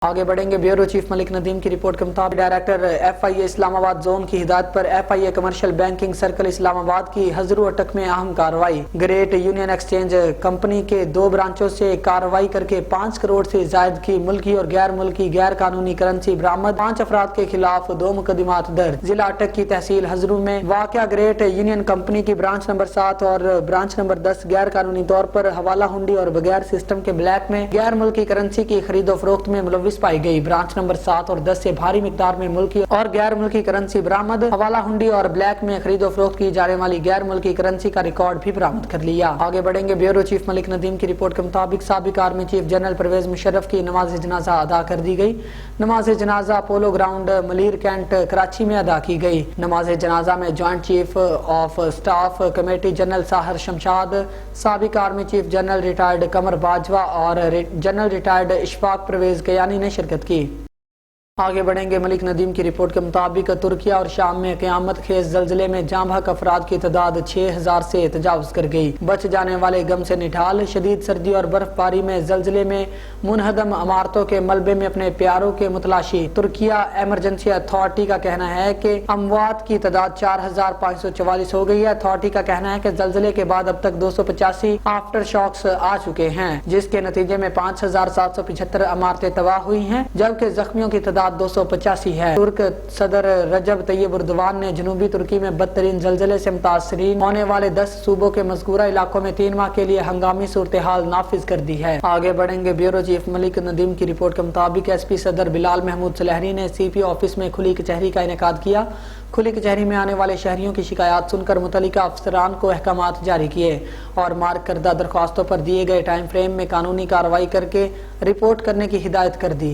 آگے بڑھیں گے۔ بیورو چیف ملک ندیم کی رپورٹ کے مطابق ڈائریکٹر ایف آئی اے اسلام آباد زون کی ہدایت پر F I A commercial banking circle Islamabad کی حضرو اٹک میں اہم کارروائی۔ گریٹ یونین ایکسچینج کمپنی کے 2 برانچوں سے کارروائی کر کے 5 کروڑ سے زائد کی ملکی اور غیر ملکی غیر قانونی کرنسی برآمد۔ 5 افراد کے خلاف 2 مقدمات درج۔ ضلع اٹک کی تحصیل حضرو میں واقع گریٹ یونین کمپنی کی برانچ نمبر 7 اور برانچ نمبر 10 غیر قانونی طور پر حوالہ ہنڈی اور بغیر سسٹم کے بلیک میں غیر ملکی کرنسی کی خرید و فروخت میں ملوث پائی گئی۔ برانچ نمبر 7 اور 10 سے بھاری مقدار میں ملکی اور غیر ملکی کرنسی برآمد۔ حوالہ ہنڈی اور بلیک میں خرید و فروخت کی جانے والی غیر ملکی کرنسی کا ریکارڈ بھی برآمد کر لیا۔ آگے بڑھیں گے۔ بیورو چیف ملک ندیم کی رپورٹ کے مطابق سابق army chief general Pervez Musharraf کی نماز جنازہ ادا کر دی گئی۔ نماز جنازہ polo ground Malir cantt Karachi میں ادا کی گئی۔ نماز جنازہ میں joint chief of staff committee general Sahir Shamshad, سابق army chief general retired Qamar Bajwa اور جنرل ریٹائرڈ اشفاق پرویز کیانی نے شرکت کی۔ آگے بڑھیں گے۔ ملک ندیم کی رپورٹ کے مطابق ترکیہ اور شام میں قیامت خیز زلزلے میں جاں بحق افراد کی تعداد 6000 سے تجاوز کر گئی۔ بچ جانے والے غم سے نڈھال۔ شدید سردی اور برف باری میں زلزلے میں منہدم عمارتوں کے ملبے میں اپنے پیاروں کے متلاشی۔ ترکیہ ایمرجنسی اتھارٹی کا کہنا ہے کہ اموات کی تعداد 4544 ہو گئی ہے۔ اتھارٹی کا کہنا ہے کہ زلزلے کے بعد اب تک 285 آفٹر شاکس آ چکے ہیں، جس کے نتیجے میں 5775 عمارتیں تباہ ہوئی ہیں، جبکہ زخمیوں کی تعداد 285 ہے۔ ترک صدر رجب طیب اردوان نے جنوبی ترکی میں بدترین زلزلے سے متاثرین ہونے والے 10 صوبوں کے مذکورہ علاقوں میں 3 ماہ کے لیے ہنگامی صورتحال نافذ کر دی ہے۔ آگے بڑھیں گے۔ بیورو چیف ملک ندیم کی رپورٹ کے مطابق ایس پی صدر بلال محمود سلہری نے سی پی آفس میں کھلی کچہری کا انعقاد کیا۔ کھلی کچہری میں آنے والے شہریوں کی شکایات سن کر متعلقہ افسران کو احکامات جاری کیے اور مارک کردہ درخواستوں پر دیے گئے ٹائم فریم میں قانونی کارروائی کر کے رپورٹ کرنے کی ہدایت کر دی۔